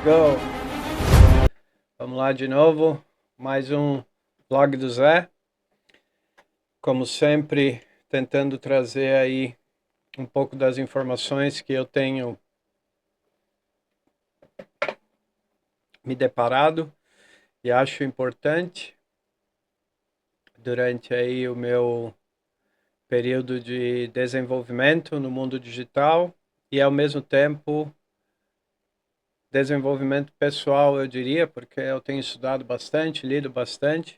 go! Vamos lá de novo, mais um vlog do Zé. Como sempre, tentando trazer aí um pouco das informações que eu tenho me deparado e acho importante durante aí o meu período de desenvolvimento no mundo digital e ao mesmo tempo desenvolvimento pessoal, eu diria, porque eu tenho estudado bastante, lido bastante.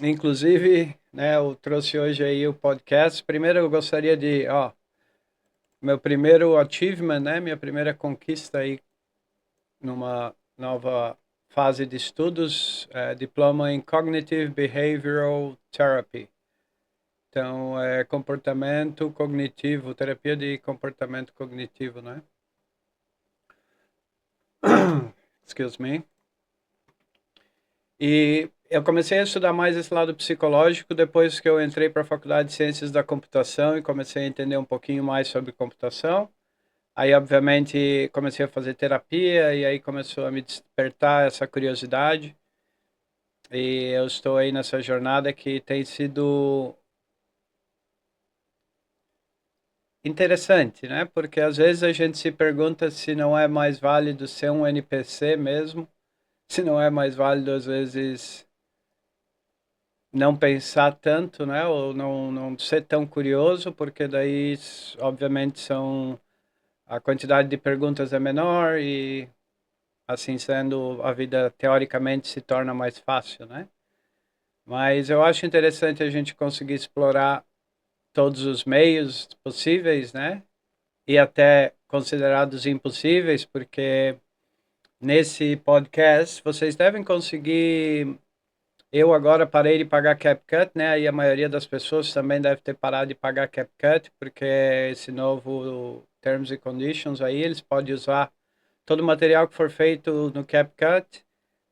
Inclusive, né, eu trouxe hoje aí o podcast. Primeiro eu gostaria de, meu primeiro achievement, né, minha primeira conquista aí numa nova fase de estudos, diploma em Cognitive Behavioral Therapy. Então, é comportamento cognitivo, terapia de comportamento cognitivo, né? Excuse me. E eu comecei a estudar mais esse lado psicológico depois que eu entrei para a Faculdade de Ciências da Computação e comecei a entender um pouquinho mais sobre computação. Aí, obviamente, comecei a fazer terapia e aí começou a me despertar essa curiosidade. E eu estou aí nessa jornada que tem sido interessante, né? Porque às vezes a gente se pergunta se não é mais válido ser um NPC mesmo, se não é mais válido às vezes não pensar tanto, né? Ou não ser tão curioso, porque daí, obviamente, a quantidade de perguntas é menor e, assim sendo, a vida teoricamente se torna mais fácil, né? Mas eu acho interessante a gente conseguir explorar todos os meios possíveis, né? E até considerados impossíveis, porque nesse podcast vocês devem conseguir. Eu agora parei de pagar CapCut, né? E a maioria das pessoas também deve ter parado de pagar CapCut, porque esse novo Terms and Conditions aí, eles podem usar todo o material que for feito no CapCut,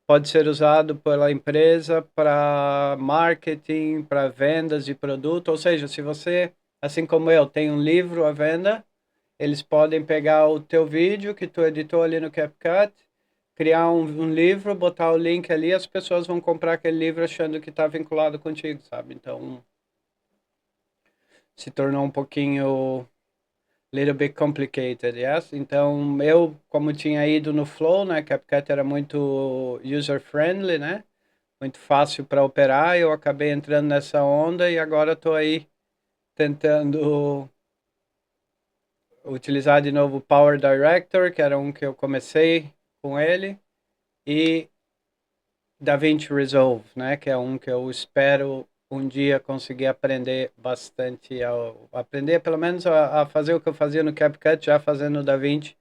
pode ser usado pela empresa para marketing, para vendas de produto. Ou seja, se você, assim como eu, tem um livro à venda, eles podem pegar o teu vídeo que tu editou ali no CapCut, criar um livro, botar o link ali, as pessoas vão comprar aquele livro achando que está vinculado contigo, sabe? Então, se tornou um pouquinho little bit complicated, yes? Então, eu, como tinha ido no Flow, né? CapCut era muito user-friendly, né? Muito fácil para operar, eu acabei entrando nessa onda e agora estou aí tentando utilizar de novo o Power Director, que era um que eu comecei com ele, e DaVinci Resolve, né, que é um que eu espero um dia conseguir aprender bastante, aprender pelo menos a fazer o que eu fazia no CapCut, já fazendo no DaVinci,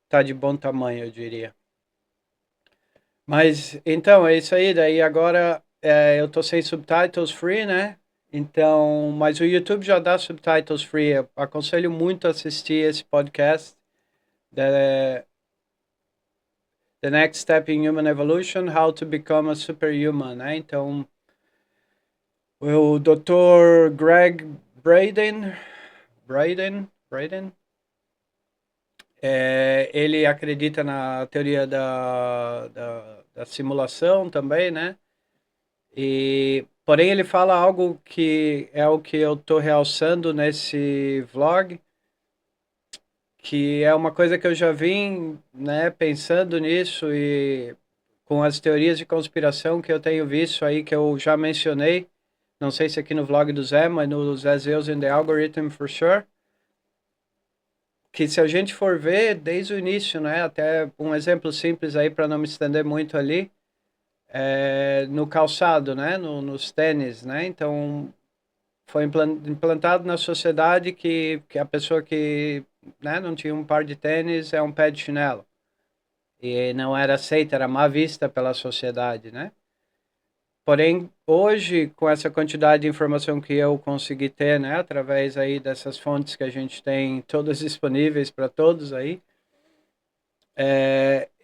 tá de bom tamanho, eu diria. Mas, então, é isso aí, daí agora eu tô sem subtitles free, né, então, mas o YouTube já dá subtitles free, eu aconselho muito a assistir esse podcast, The Next Step in Human Evolution, How to Become a Superhuman, né? Então, o Dr. Greg Braden, ele acredita na teoria da simulação também, né? Porém, ele fala algo que é o que eu estou realçando nesse vlog, que é uma coisa que eu já vim, né, pensando nisso e com as teorias de conspiração que eu tenho visto aí, que eu já mencionei, não sei se aqui no vlog do Zé, mas no Zé Zeus in the Algorithm for sure, que se a gente for ver desde o início, né, até um exemplo simples aí para não me estender muito ali, no calçado, né, nos tênis, né, então foi implantado na sociedade que a pessoa que, né, não tinha um par de tênis é um pé de chinelo. E não era aceita, era má vista pela sociedade, né? Porém, hoje, com essa quantidade de informação que eu consegui ter, né, através aí dessas fontes que a gente tem todas disponíveis para todos aí,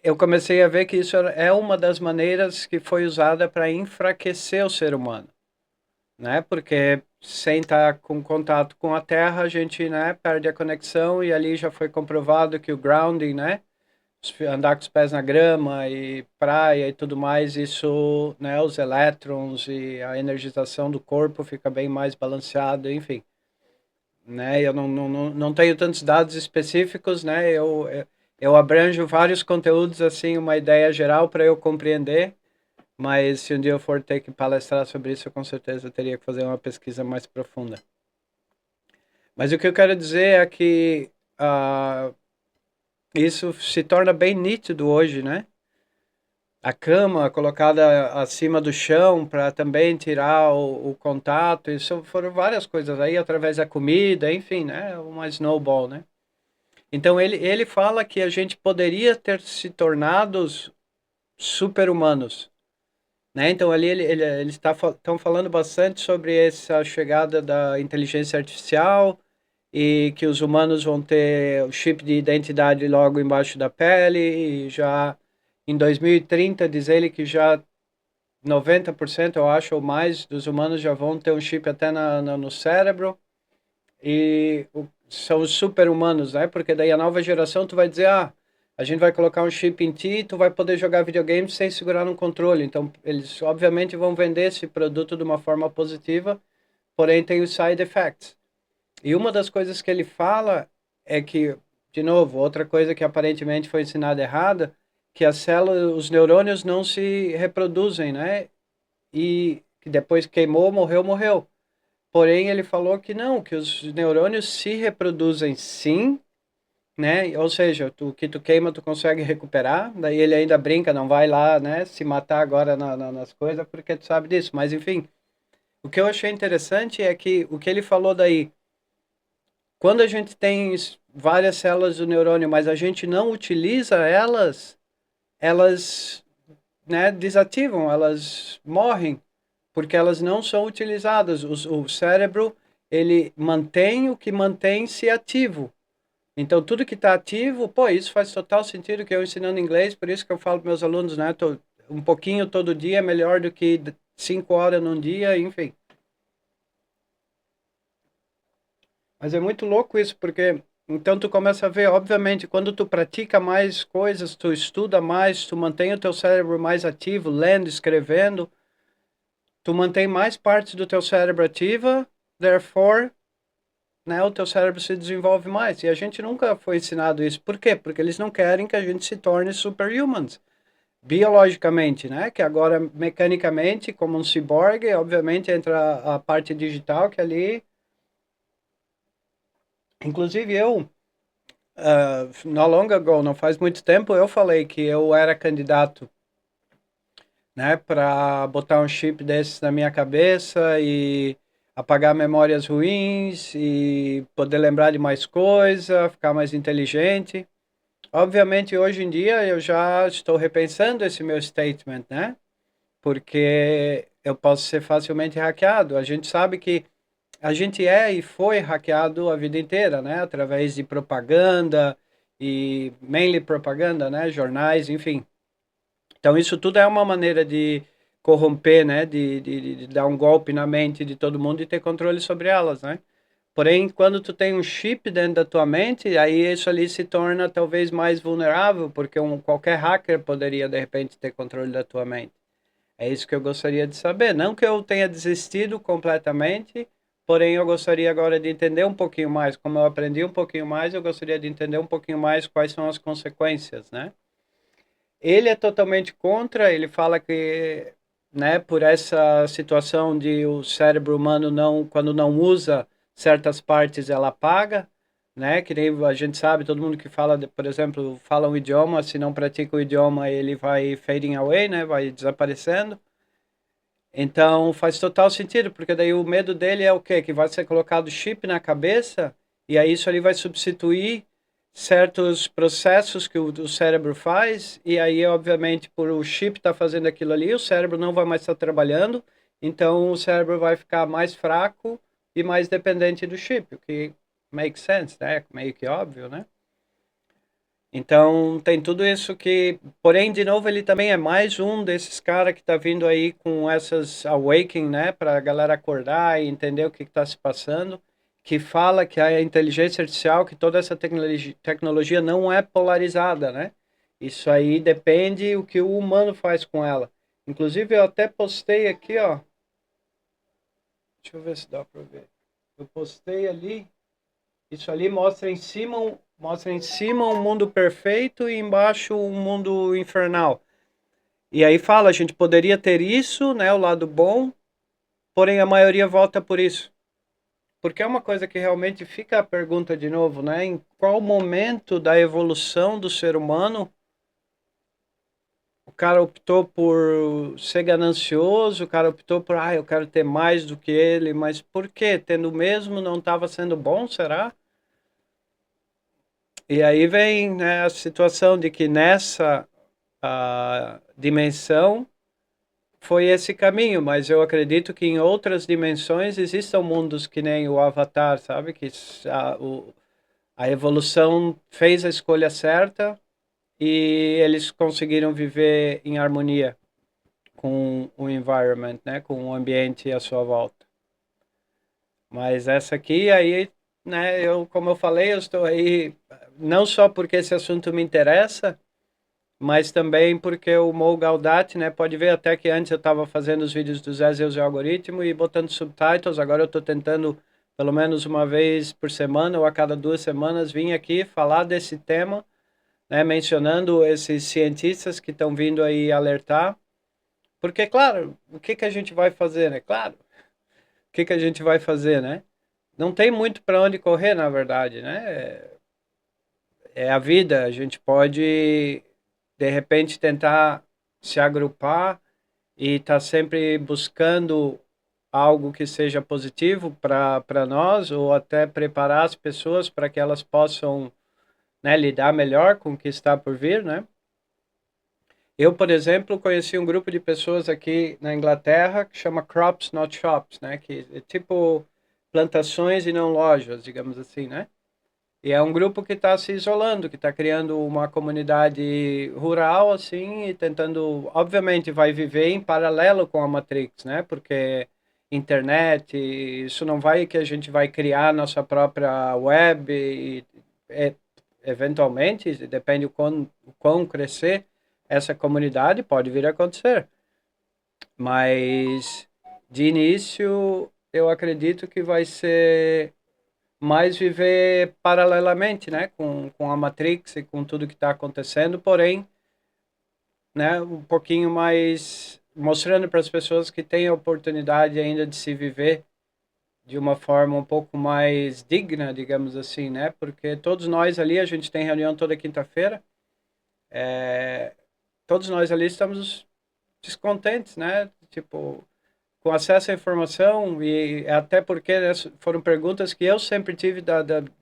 eu comecei a ver que isso é uma das maneiras que foi usada para enfraquecer o ser humano, né? Porque sem estar com contato com a Terra, a gente, né, perde a conexão e ali já foi comprovado que o grounding, né, andar com os pés na grama e praia e tudo mais, isso, né, os elétrons e a energização do corpo fica bem mais balanceado, enfim. Né? Eu não tenho tantos dados específicos, né? Eu abranjo vários conteúdos, assim, uma ideia geral para eu compreender, mas se um dia eu for ter que palestrar sobre isso, eu com certeza teria que fazer uma pesquisa mais profunda. Mas o que eu quero dizer é que isso se torna bem nítido hoje, né? A cama colocada acima do chão para também tirar o contato, isso foram várias coisas aí, através da comida, enfim, né? Uma snowball, né? Então ele fala que a gente poderia ter se tornado super-humanos, né? Então ali eles estão falando bastante sobre essa chegada da inteligência artificial e que os humanos vão ter o chip de identidade logo embaixo da pele e já em 2030 diz ele que já 90% eu acho ou mais dos humanos já vão ter um chip até no cérebro e são os super-humanos, né? Porque daí a nova geração tu vai dizer, a gente vai colocar um chip em ti e tu vai poder jogar videogame sem segurar no controle. Então, eles obviamente vão vender esse produto de uma forma positiva, porém tem os side effects. E uma das coisas que ele fala é que, de novo, outra coisa que aparentemente foi ensinada errada, que as células, os neurônios não se reproduzem, né? E que depois queimou, morreu. Porém, ele falou que não, que os neurônios se reproduzem sim, né? Ou seja, o que tu queima, tu consegue recuperar. Daí ele ainda brinca, não vai lá, né, se matar agora nas coisas, porque tu sabe disso. Mas, enfim, o que eu achei interessante é que o que ele falou daí, quando a gente tem várias células do neurônio, mas a gente não utiliza elas, elas, né, desativam, elas morrem porque elas não são utilizadas. O cérebro, ele mantém o que mantém-se ativo. Então, tudo que está ativo, pô, isso faz total sentido que eu ensinando inglês, por isso que eu falo para meus alunos, né, um pouquinho todo dia é melhor do que 5 horas num dia, enfim. Mas é muito louco isso, porque então tu começa a ver, obviamente, quando tu pratica mais coisas, tu estuda mais, tu mantém o teu cérebro mais ativo, lendo, escrevendo, tu mantém mais partes do teu cérebro ativa, therefore, né, o teu cérebro se desenvolve mais. E a gente nunca foi ensinado isso. Por quê? Porque eles não querem que a gente se torne superhumans. Biologicamente, né? Que agora, mecanicamente, como um ciborgue, obviamente entra a parte digital que ali... Inclusive eu, not long ago, não faz muito tempo, eu falei que eu era candidato, né, para botar um chip desses na minha cabeça e apagar memórias ruins e poder lembrar de mais coisa, ficar mais inteligente. Obviamente, hoje em dia eu já estou repensando esse meu statement, né? Porque eu posso ser facilmente hackeado. A gente sabe que a gente é e foi hackeado a vida inteira, né? Através de propaganda e mainly propaganda, né? Jornais, enfim. Então isso tudo é uma maneira de corromper, né? De dar um golpe na mente de todo mundo e ter controle sobre elas, né? Porém, quando tu tem um chip dentro da tua mente, aí isso ali se torna talvez mais vulnerável, porque qualquer hacker poderia de repente ter controle da tua mente. É isso que eu gostaria de saber. Não que eu tenha desistido completamente, porém eu gostaria agora de entender um pouquinho mais. Como eu aprendi um pouquinho mais, eu gostaria de entender um pouquinho mais quais são as consequências, né? Ele é totalmente contra, ele fala que, né, por essa situação de o cérebro humano não, quando não usa certas partes, ela apaga, né? Que nem a gente sabe, todo mundo que fala, por exemplo, fala um idioma, se não pratica o idioma, ele vai fading away, né? Vai desaparecendo. Então faz total sentido, porque daí o medo dele é o quê? Que vai ser colocado chip na cabeça e aí isso ali vai substituir certos processos que o cérebro faz e aí obviamente por o chip estar fazendo aquilo ali, o cérebro não vai mais estar trabalhando, então o cérebro vai ficar mais fraco e mais dependente do chip, o que makes sense, né? Meio que óbvio, né? Então tem tudo isso que, porém, de novo, ele também é mais um desses caras que está vindo aí com essas awakening, né, para a galera acordar e entender o que está se passando, que fala que a inteligência artificial, que toda essa tecnologia não é polarizada, né? Isso aí depende o que o humano faz com ela. Inclusive, eu até postei aqui, ó. Deixa eu ver se dá para ver. Eu postei ali. Isso ali mostra em cima um mundo perfeito e embaixo um mundo infernal. E aí fala, a gente poderia ter isso, né, o lado bom, porém a maioria vota por isso. Porque é uma coisa que realmente fica a pergunta de novo, né? Em qual momento da evolução do ser humano o cara optou por ser ganancioso, o cara optou por, eu quero ter mais do que ele, mas por quê? Tendo o mesmo não estava sendo bom, será? E aí vem, né, a situação de que nessa dimensão foi esse caminho, mas eu acredito que em outras dimensões existam mundos que nem o Avatar, sabe? Que a evolução fez a escolha certa e eles conseguiram viver em harmonia com o environment, né? Com o ambiente à sua volta. Mas essa aqui, aí, né? Como eu falei, eu estou aí não só porque esse assunto me interessa, mas também porque o Mo Gaudat, né, pode ver até que antes eu estava fazendo os vídeos do Zé Zeus e Algoritmo e botando subtitles, agora eu estou tentando pelo menos uma vez por semana ou a cada 2 semanas vir aqui falar desse tema, né, mencionando esses cientistas que estão vindo aí alertar, porque, claro, o que que a gente vai fazer, né? Claro, o que que a gente vai fazer, né? Não tem muito para onde correr, na verdade, né? É a vida, a gente pode de repente tentar se agrupar e estar sempre buscando algo que seja positivo para nós ou até preparar as pessoas para que elas possam, né, lidar melhor com o que está por vir, né? Eu, por exemplo, conheci um grupo de pessoas aqui na Inglaterra que chama Crops Not Shops, né? Que é tipo plantações e não lojas, digamos assim, né? E é um grupo que está se isolando, que está criando uma comunidade rural, assim, e tentando, obviamente, vai viver em paralelo com a Matrix, né? Porque internet, isso não vai que a gente vai criar nossa própria web, e, eventualmente, depende o quão crescer essa comunidade, pode vir a acontecer. Mas, de início, eu acredito que vai ser mais viver paralelamente, né, com a Matrix e com tudo que está acontecendo, porém, né, um pouquinho mais mostrando para as pessoas que têm a oportunidade ainda de se viver de uma forma um pouco mais digna, digamos assim, né, porque todos nós ali, a gente tem reunião toda quinta-feira, todos nós ali estamos descontentes, né, tipo, com acesso à informação e até porque, né, foram perguntas que eu sempre tive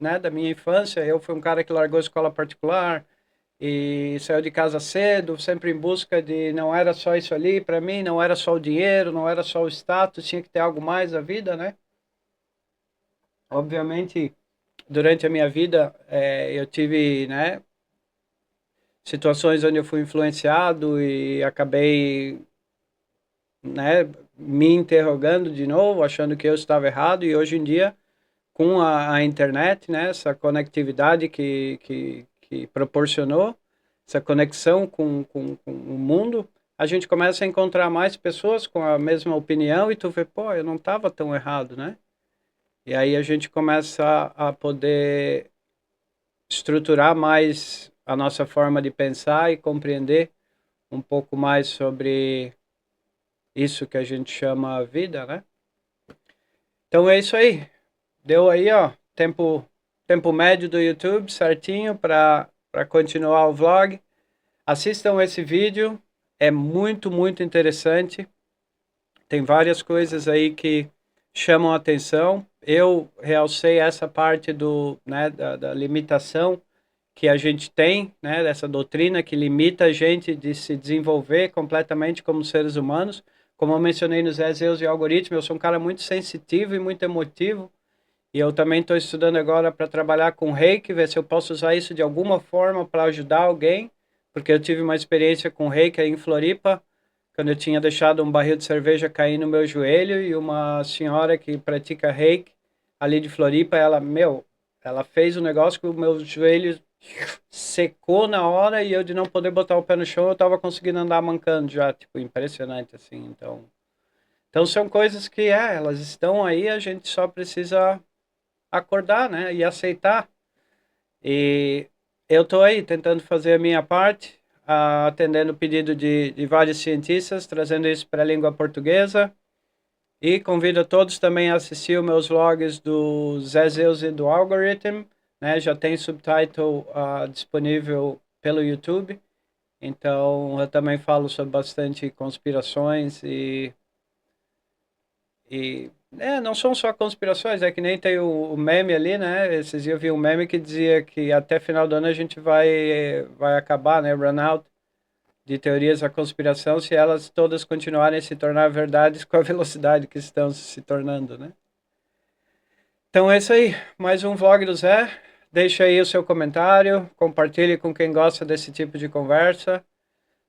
né, da minha infância. Eu fui um cara que largou a escola particular e saiu de casa cedo, sempre em busca de, não era só isso ali para mim, não era só o dinheiro, não era só o status, tinha que ter algo mais na vida, né? Obviamente, durante a minha vida, eu tive, né, situações onde eu fui influenciado e acabei, né, me interrogando de novo, achando que eu estava errado, e hoje em dia, com a internet, né, essa conectividade que proporcionou, essa conexão com o mundo, a gente começa a encontrar mais pessoas com a mesma opinião e tu vê, pô, eu não estava tão errado, né? E aí a gente começa a poder estruturar mais a nossa forma de pensar e compreender um pouco mais sobre isso que a gente chama vida, né? Então é isso aí. Deu aí, ó, tempo médio do YouTube certinho para continuar o vlog. Assistam esse vídeo, é muito interessante. Tem várias coisas aí que chamam a atenção. Eu realcei essa parte né, da limitação que a gente tem, né, dessa doutrina que limita a gente de se desenvolver completamente como seres humanos. Como eu mencionei nos Zeus e Algoritmo, eu sou um cara muito sensitivo e muito emotivo. E eu também estou estudando agora para trabalhar com Reiki, ver se eu posso usar isso de alguma forma para ajudar alguém, porque eu tive uma experiência com Reiki aí em Floripa, quando eu tinha deixado um barril de cerveja cair no meu joelho e uma senhora que pratica Reiki ali de Floripa, ela fez um negócio que o meu joelho secou na hora e eu de não poder botar o pé no chão, eu tava conseguindo andar mancando já, tipo, impressionante assim. Então são coisas que elas estão aí, a gente só precisa acordar, né, e aceitar. E eu tô aí tentando fazer a minha parte, atendendo o pedido de vários cientistas, trazendo isso para a língua portuguesa. E convido a todos também a assistir os meus vlogs do Zé Zeus e do Algorithm, né? Já tem subtitle disponível pelo YouTube. Então eu também falo sobre bastante conspirações não são só conspirações, é que nem tem o meme ali, né? Esses dias eu vi um meme que dizia que até final do ano a gente vai acabar, né? Run out de teorias da conspiração se elas todas continuarem a se tornar verdades com a velocidade que estão se tornando, né? Então é isso aí, mais um vlog do Zé. Deixa aí o seu comentário, compartilhe com quem gosta desse tipo de conversa.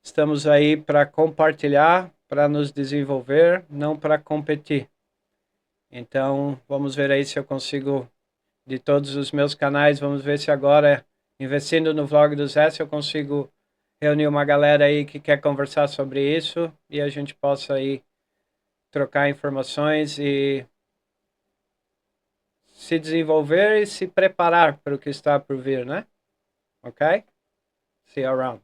Estamos aí para compartilhar, para nos desenvolver, não para competir. Então, vamos ver aí se eu consigo, de todos os meus canais, vamos ver se agora, investindo no vlog do Zé, se eu consigo reunir uma galera aí que quer conversar sobre isso e a gente possa aí trocar informações e se desenvolver e se preparar para o que está por vir, né? Ok? See you around.